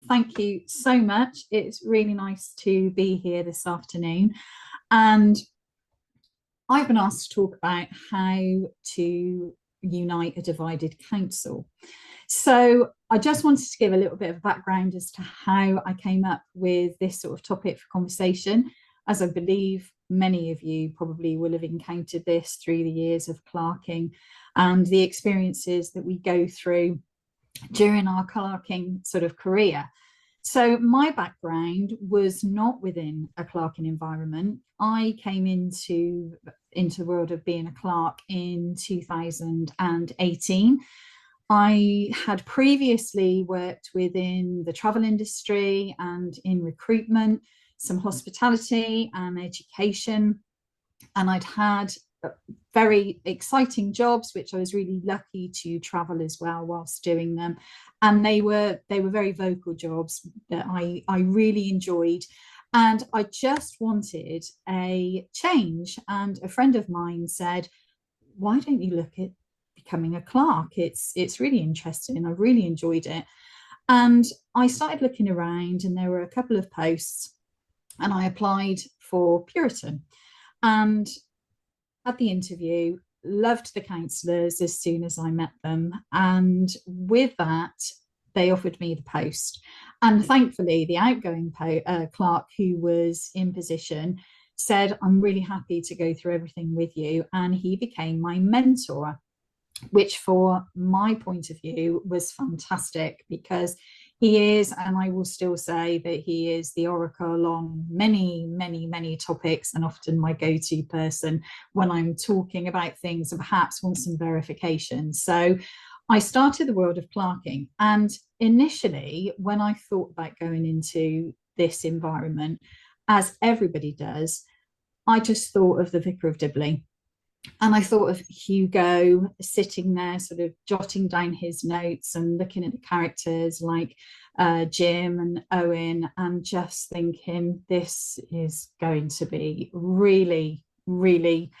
Thank you so much. It's really nice to be here this afternoon. And I've been asked to talk about how to unite a divided council. So I just wanted to give a little bit of background as to how I came up with this sort of topic for conversation, as I believe many of you probably will have encountered this through the years of clerking and the experiences that we go through during our clerking sort of career. So my background was not within a clerking environment. I came into the world of being a clerk in 2018. I had previously worked within the travel industry and in recruitment, some hospitality and education, and I'd had very exciting jobs, which I was really lucky to travel as well whilst doing them. And they were very vocal jobs that I really enjoyed. And I just wanted a change. And a friend of mine said, why don't you look at becoming a clerk? It's really interesting. I really enjoyed it. And I started looking around, and there were a couple of posts, and I applied for Puritan. And had the interview, loved the counsellors as soon as I met them. And with that, they offered me the post. And thankfully, the outgoing clerk who was in position said, I'm really happy to go through everything with you. And he became my mentor, which for my point of view was fantastic, because he is, and I will still say that he is, the oracle on many, many, many topics, and often my go-to person when I'm talking about things and perhaps want some verification. So I started the world of clerking, and initially when I thought about going into this environment, as everybody does, I just thought of the Vicar of Dibley. And I thought of Hugo sitting there, sort of jotting down his notes and looking at the characters like Jim and Owen, and just thinking, this is going to be really, really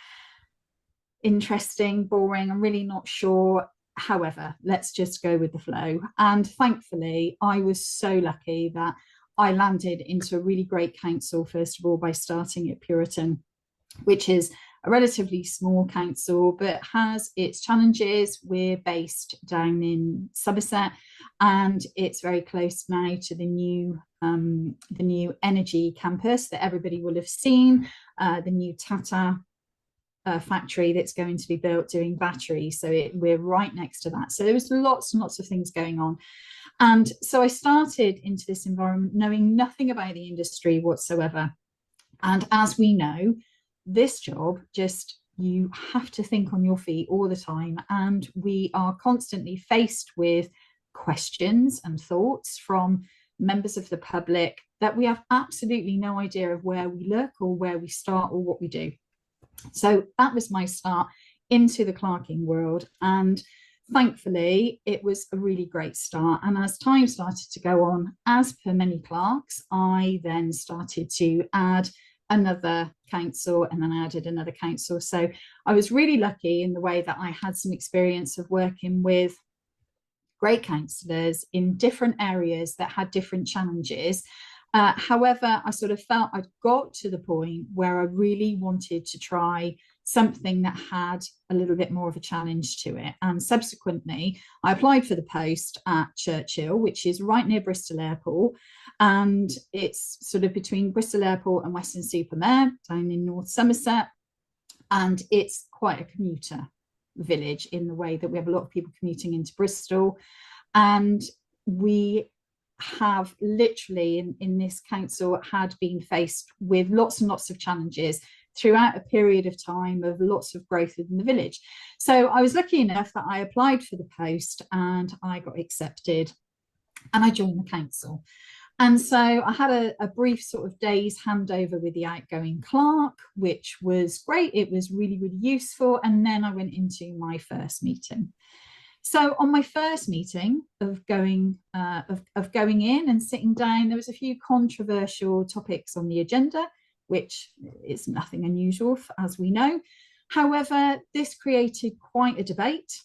interesting, boring. I'm really not sure. However, let's just go with the flow. And thankfully, I was so lucky that I landed into a really great council, first of all, by starting at Puritan, which is a relatively small council, but has its challenges. We're based down in Somerset, and it's very close now to the new energy campus that everybody will have seen, the new Tata factory that's going to be built doing batteries. So we're right next to that. So there was lots and lots of things going on. And so I started into this environment knowing nothing about the industry whatsoever. And as we know, this job, just, you have to think on your feet all the time, and we are constantly faced with questions and thoughts from members of the public that we have absolutely no idea of where we look or where we start or what we do. So that was my start into the clerking world, and thankfully it was a really great start. And as time started to go on, as per many clerks, I then started to add another council, and then I added another council. So I was really lucky in the way that I had some experience of working with great councillors in different areas that had different challenges. However, I sort of felt I'd got to the point where I really wanted to try something that had a little bit more of a challenge to it. And subsequently, I applied for the post at Churchill, which is right near Bristol Airport. And it's sort of between Bristol Airport and Weston-super-Mare, down in North Somerset. And it's quite a commuter village in the way that we have a lot of people commuting into Bristol. And we have literally in this council had been faced with lots and lots of challenges throughout a period of time of lots of growth within the village. So I was lucky enough that I applied for the post and I got accepted, and I joined the council. And so I had a brief sort of day's handover with the outgoing clerk, which was great. It was really, really useful. And then I went into my first meeting. So on my first meeting of going in and sitting down, there was a few controversial topics on the agenda, which is nothing unusual, as we know. However, this created quite a debate,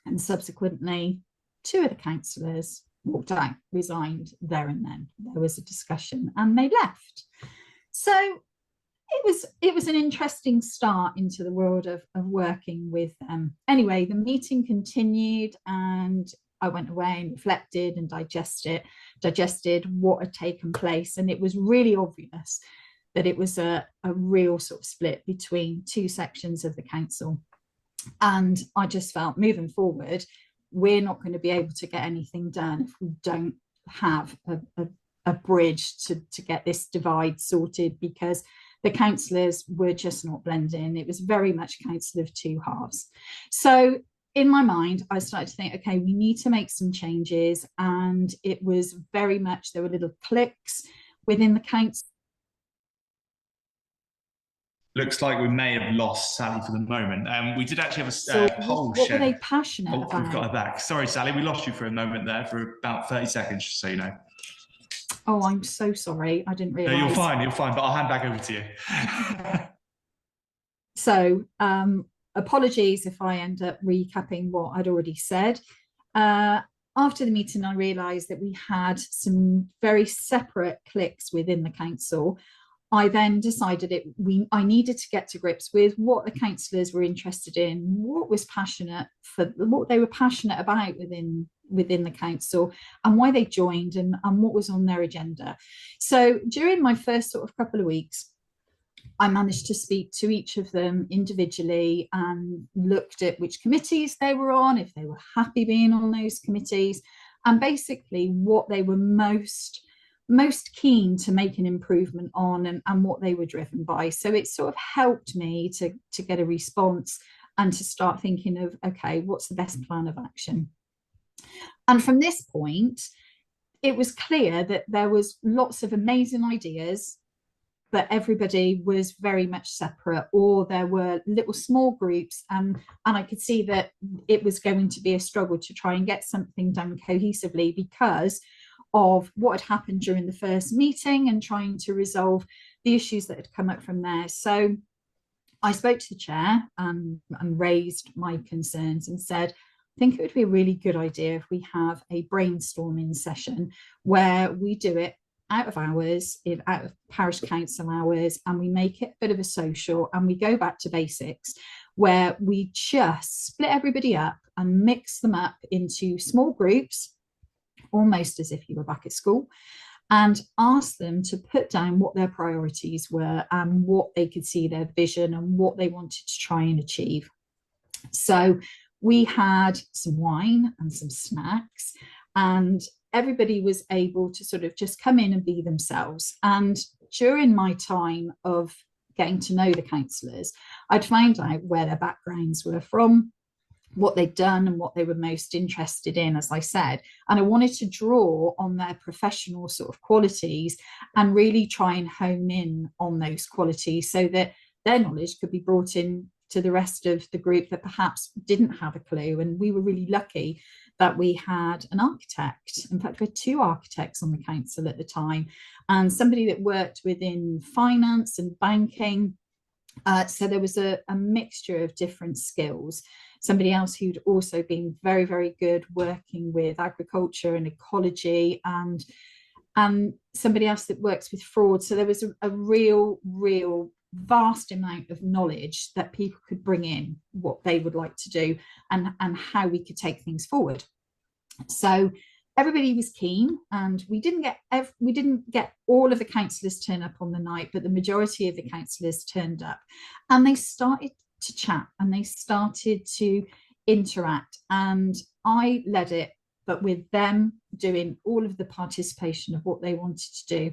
and subsequently, two of the councillors walked out, resigned there and then. There was a discussion and they left. So it was an interesting start into the world of working with them. Anyway, the meeting continued and I went away and reflected and digested what had taken place. And it was really obvious that it was a real sort of split between two sections of the council. And I just felt, moving forward, we're not going to be able to get anything done if we don't have a bridge to get this divide sorted, because the councillors were just not blending. It was very much council of two halves. So in my mind, I started to think, okay, we need to make some changes. And it was very much, there were little cliques within the council. Looks like we may have lost Sally for the moment. We did actually have a poll what were they passionate about? We've got her back. Sorry, Sally, we lost you for a moment there for about 30 seconds, just so you know. Oh, I'm so sorry. I didn't realise. No, you're fine, but I'll hand back over to you. So apologies if I end up recapping what I'd already said. After the meeting, I realised that we had some very separate cliques within the council. I then decided I needed to get to grips with what the councillors were interested in, what they were passionate about within the council, and why they joined, and what was on their agenda. So during my first sort of couple of weeks, I managed to speak to each of them individually and looked at which committees they were on, if they were happy being on those committees, and basically what they were most keen to make an improvement on, and what they were driven by. So it sort of helped me to get a response and to start thinking of, okay, what's the best plan of action? And from this point, it was clear that there was lots of amazing ideas, but everybody was very much separate, or there were little small groups, and I could see that it was going to be a struggle to try and get something done cohesively because of what had happened during the first meeting and trying to resolve the issues that had come up from there. So I spoke to the chair and raised my concerns and said, I think it would be a really good idea if we have a brainstorming session where we do it out of hours, out of parish council hours, and we make it a bit of a social, and we go back to basics where we just split everybody up and mix them up into small groups, almost as if you were back at school, and ask them to put down what their priorities were and what they could see their vision and what they wanted to try and achieve. So we had some wine and some snacks, and everybody was able to sort of just come in and be themselves. And during my time of getting to know the councillors, I'd found out where their backgrounds were from, what they'd done and what they were most interested in, as I said. And I wanted to draw on their professional sort of qualities and really try and hone in on those qualities so that their knowledge could be brought in to the rest of the group that perhaps didn't have a clue. And we were really lucky that we had an architect. In fact, we had two architects on the council at the time, and somebody that worked within finance and banking. So there was a mixture of different skills. Somebody else who'd also been very, very good working with agriculture and ecology, and somebody else that works with fraud. So there was a real vast amount of knowledge that people could bring in what they would like to do and how we could take things forward. So everybody was keen, and we didn't get all of the councillors turn up on the night, but the majority of the councillors turned up, and they started to chat and they started to interact, and I led it, but with them doing all of the participation of what they wanted to do.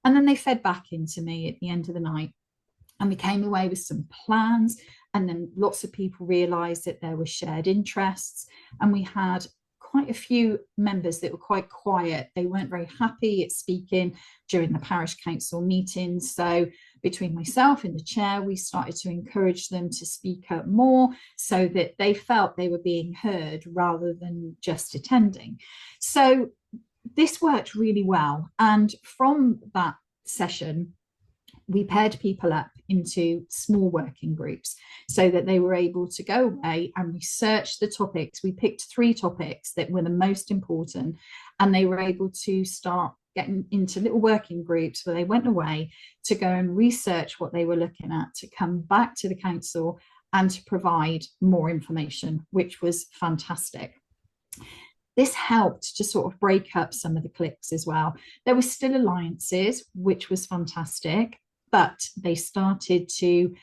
And then they fed back into me at the end of the night, and we came away with some plans, and then lots of people realised that there were shared interests, and we had quite a few members that were quite quiet. They weren't very happy at speaking during the parish council meetings. So between myself and the chair, we started to encourage them to speak up more so that they felt they were being heard rather than just attending. So this worked really well. And from that session, we paired people up into small working groups so that they were able to go away and research the topics. We picked 3 topics that were the most important, and they were able to start getting into little working groups where they went away to go and research what they were looking at, to come back to the council and to provide more information, which was fantastic. This helped to sort of break up some of the cliques as well. There were still alliances, which was fantastic, but they started to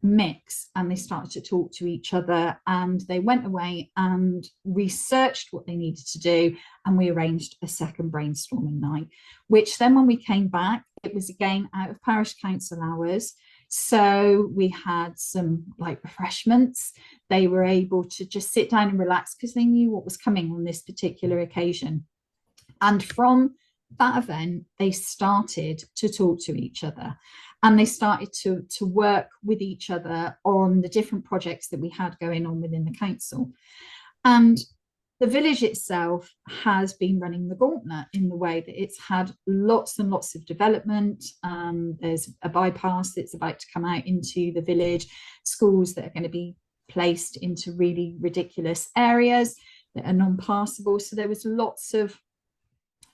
mix and they started to talk to each other, and they went away and researched what they needed to do, and we arranged a second brainstorming night, which then when we came back, it was again out of parish council hours. So we had some like refreshments. They were able to just sit down and relax because they knew what was coming on this particular occasion. And from that event, they started to talk to each other, and they started to work with each other on the different projects that we had going on within the council. And the village itself has been running the gauntlet in the way that it's had lots and lots of development. There's a bypass that's about to come out into the village, schools that are going to be placed into really ridiculous areas that are non-passable. So there was lots of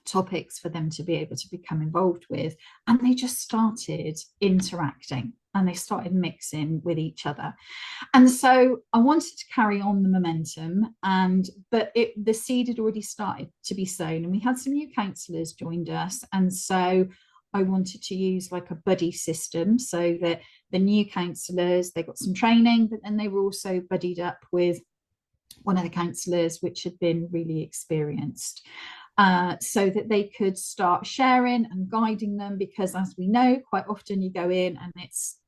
topics for them to be able to become involved with, and they just started interacting and they started mixing with each other. And so I wanted to carry on the momentum, but the seed had already started to be sown, and we had some new councillors joined us, and so I wanted to use like a buddy system so that the new councillors, they got some training, but then they were also buddied up with one of the councillors which had been really experienced. So that they could start sharing and guiding them, because as we know, quite often you go in and it's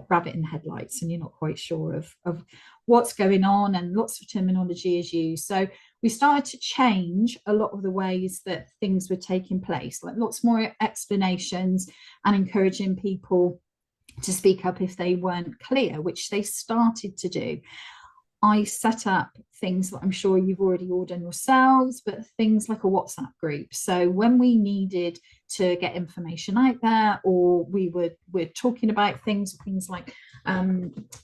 rabbit in the headlights and you're not quite sure of what's going on, and lots of terminology is used. So we started to change a lot of the ways that things were taking place, like lots more explanations and encouraging people to speak up if they weren't clear, which they started to do. I set up things that I'm sure you've already all done yourselves, but things like a WhatsApp group. So when we needed to get information out there, or we're talking about things like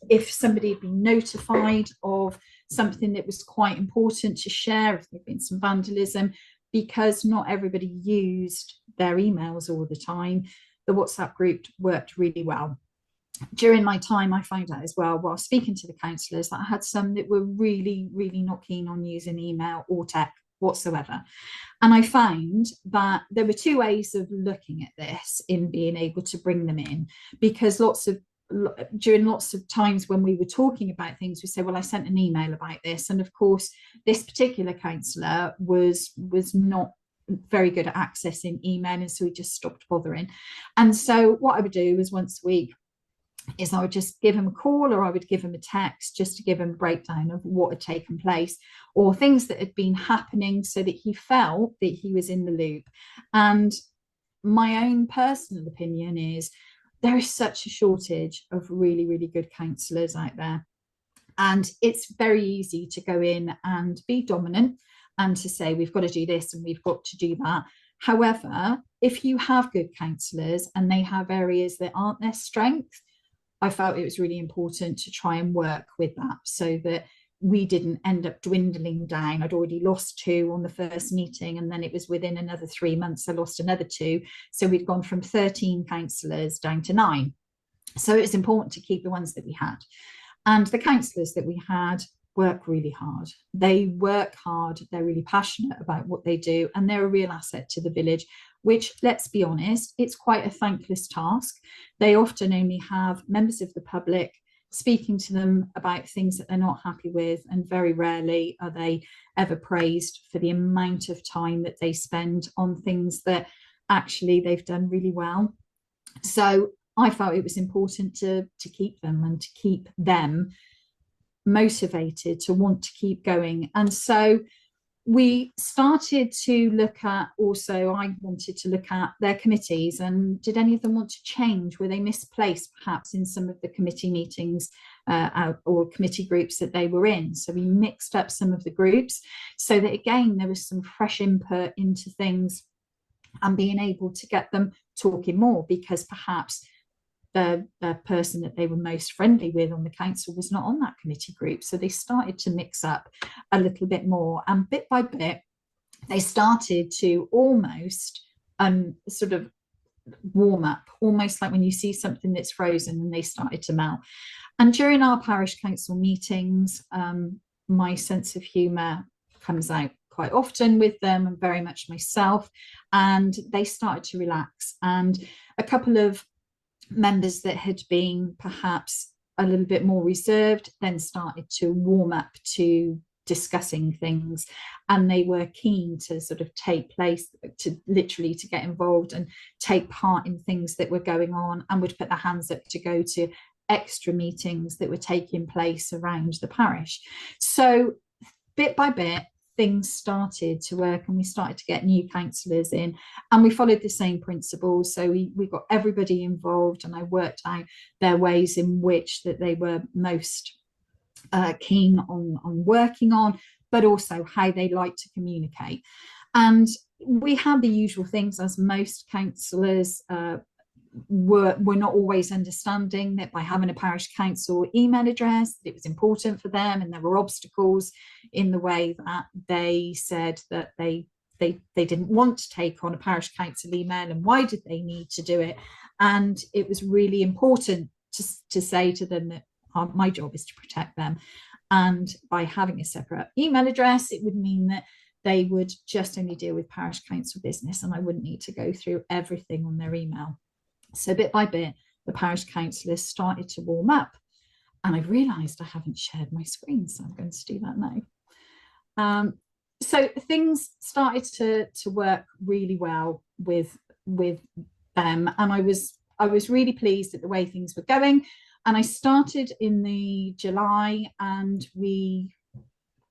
if somebody had been notified of something that was quite important to share, if there'd been some vandalism, because not everybody used their emails all the time, the WhatsApp group worked really well. During my time, I found out as well, while speaking to the councillors, that I had some that were really, really not keen on using email or tech whatsoever. And I found that there were 2 ways of looking at this in being able to bring them in, because during lots of times when we were talking about things, we say, well, I sent an email about this. And of course, this particular councillor was not very good at accessing email, and so we just stopped bothering. And so what I would do was once a week is I would just give him a call, or I would give him a text just to give him a breakdown of what had taken place or things that had been happening, so that he felt that he was in the loop. And my own personal opinion is there is such a shortage of really, really good counsellors out there. And it's very easy to go in and be dominant and to say, we've got to do this and we've got to do that. However, if you have good counsellors and they have areas that aren't their strength, I felt it was really important to try and work with that, so that we didn't end up dwindling down. I'd already lost 2 on the first meeting, and then it was within another 3 months I lost another 2. So we'd gone from 13 councillors down to 9. So it was important to keep the ones that we had. And the councillors that we had work really hard. They work hard, they're really passionate about what they do, and they're a real asset to the village, which, let's be honest, it's quite a thankless task. They often only have members of the public speaking to them about things that they're not happy with, and very rarely are they ever praised for the amount of time that they spend on things that actually they've done really well. So I felt it was important to keep them and to keep them motivated to want to keep going. And so we started to look at, also I wanted to look at their committees, and did any of them want to change? Were they misplaced perhaps in some of the committee meetings or committee groups that they were in? So we mixed up some of the groups so that again there was some fresh input into things and being able to get them talking more, because perhaps the person that they were most friendly with on the council was not on that committee group. So they started to mix up a little bit more, and bit by bit they started to almost sort of warm up, almost like when you see something that's frozen and they started to melt. And during our parish council meetings, my sense of humour comes out quite often with them, and very much myself, and they started to relax. And a couple of members that had been perhaps a little bit more reserved then started to warm up to discussing things, and they were keen to sort of take place, to literally to get involved and take part in things that were going on, and would put their hands up to go to extra meetings that were taking place around the parish. So bit by bit things started to work, and we started to get new councillors in, and we followed the same principles. So we got everybody involved, and I worked out their ways in which that they were most keen on working on, but also how they like to communicate. And we had the usual things, as most councillors were not always understanding that by having a parish council email address, that it was important for them, and there were obstacles in the way that they said that they didn't want to take on a parish council email, and why did they need to do it. And it was really important to say to them that my job is to protect them, and by having a separate email address, it would mean that they would just only deal with parish council business, and I wouldn't need to go through everything on their email. So bit by bit, the parish councillors started to warm up, and I realised I haven't shared my screen, so I'm going to do that now. So things started to work really well with them, and I was really pleased at the way things were going. And I started in the July, and we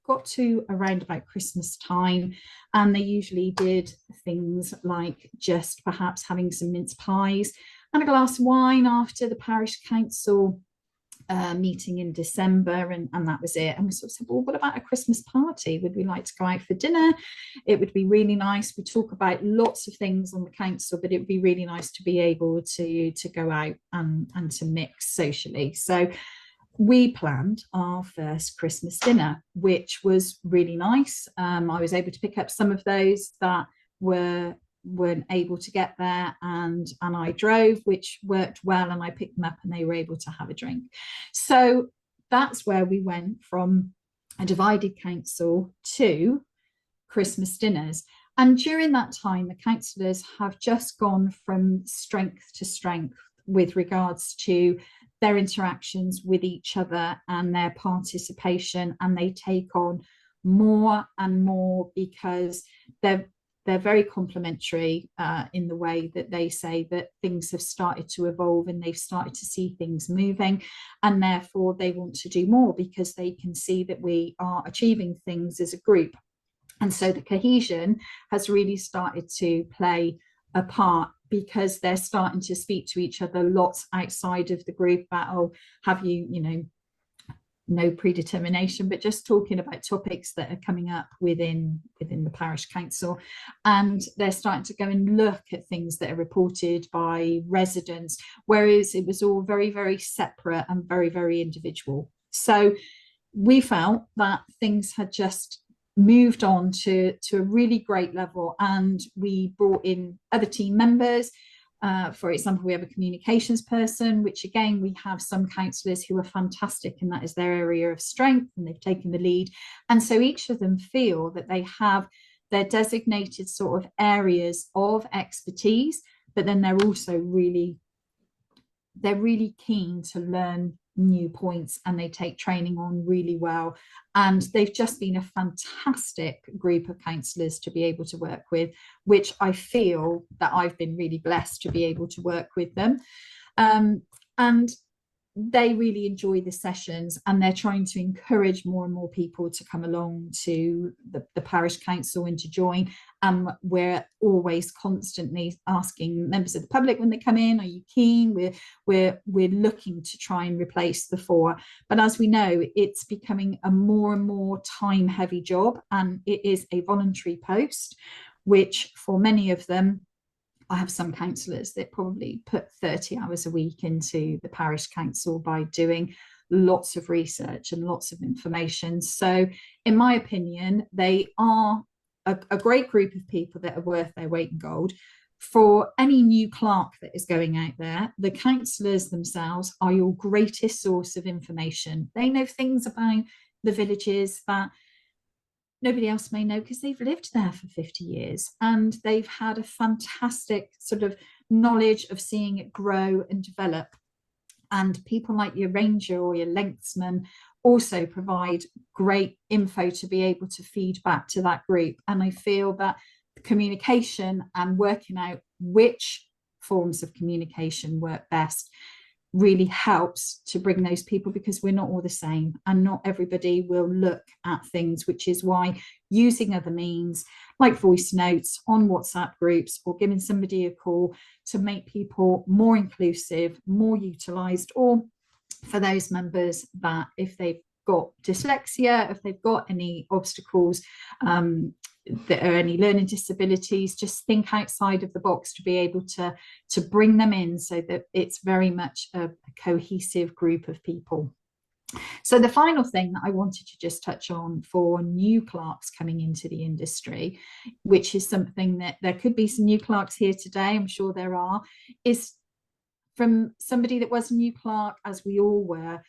got to around about Christmas time, and they usually did things like just perhaps having some mince pies and a glass of wine after the parish council meeting in December, and that was it. And we sort of said, well, what about a Christmas party? Would we like to go out for dinner? It would be really nice. We talk about lots of things on the council, but it would be really nice to be able to go out and to mix socially. So we planned our first Christmas dinner, which was really nice. I was able to pick up some of those that weren't able to get there, and I drove, which worked well, and I picked them up and they were able to have a drink. So that's where we went from a divided council to Christmas dinners. And during that time, the councillors have just gone from strength to strength with regards to their interactions with each other and their participation, and they take on more and more because they're very complimentary in the way that they say that things have started to evolve and they've started to see things moving, and therefore they want to do more because they can see that we are achieving things as a group. And so the cohesion has really started to play a part, because they're starting to speak to each other lots outside of the group about, oh, have you, no predetermination, but just talking about topics that are coming up within the parish council. And they're starting to go and look at things that are reported by residents, whereas it was all very, very separate and very, very individual. So we felt that things had just moved on to a really great level, and we brought in other team members. For example, we have a communications person, which again, we have some councillors who are fantastic, and that is their area of strength, and they've taken the lead. And so each of them feel that they have their designated sort of areas of expertise, but then they're also really keen to learn new points, and they take training on really well. And they've just been a fantastic group of councillors to be able to work with, which I feel that I've been really blessed to be able to work with them. And they really enjoy the sessions, and they're trying to encourage more and more people to come along to the parish council and to join. We're always constantly asking members of the public when they come in, are you keen? We're looking to try and replace the 4, but as we know, it's becoming a more and more time heavy job, and it is a voluntary post, which for many of them I have some councillors that probably put 30 hours a week into the parish council by doing lots of research and lots of information. So, in my opinion, they are a great group of people that are worth their weight in gold. For any new clerk that is going out there, the councillors themselves are your greatest source of information. They know things about the villages that nobody else may know because they've lived there for 50 years and they've had a fantastic sort of knowledge of seeing it grow and develop. And people like your ranger or your lengthsman also provide great info to be able to feed back to that group. And I feel that communication and working out which forms of communication work best really helps to bring those people, because we're not all the same and not everybody will look at things, which is why using other means like voice notes on WhatsApp groups or giving somebody a call to make people more inclusive, more utilized, or for those members that if they've got dyslexia, if they've got any obstacles, that are any learning disabilities, just think outside of the box to be able to bring them in so that it's very much a cohesive group of people. So the final thing that I wanted to just touch on for new clerks coming into the industry, which is something that there could be some new clerks here today, I'm sure there are, is from somebody that was a new clerk, as we all were,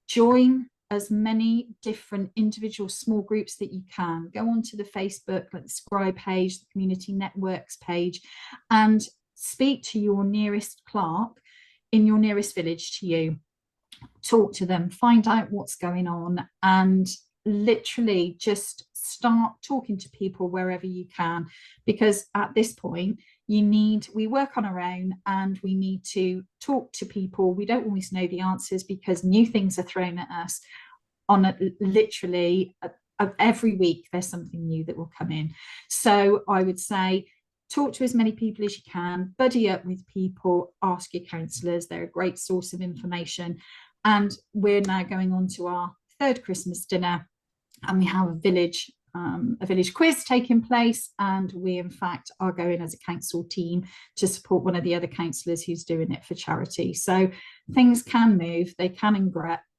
join as many different individual small groups that you can. Go onto the Facebook, like the Scribe page, the community networks page, and speak to your nearest clerk in your nearest village to you. Talk to them, find out what's going on, and literally just start talking to people wherever you can, because at this point we work on our own and we need to talk to people. We don't always know the answers because new things are thrown at us on literally every week. There's something new that will come in. So I would say talk to as many people as you can, buddy up with people, ask your counsellors. They're a great source of information. And we're now going on to our third Christmas dinner, and we have a village quiz taking place, and we in fact are going as a council team to support one of the other councillors who's doing it for charity. So things can move, they can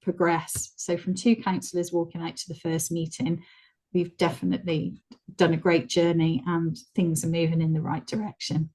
progress. So from two councillors walking out to the first meeting, we've definitely done a great journey and things are moving in the right direction.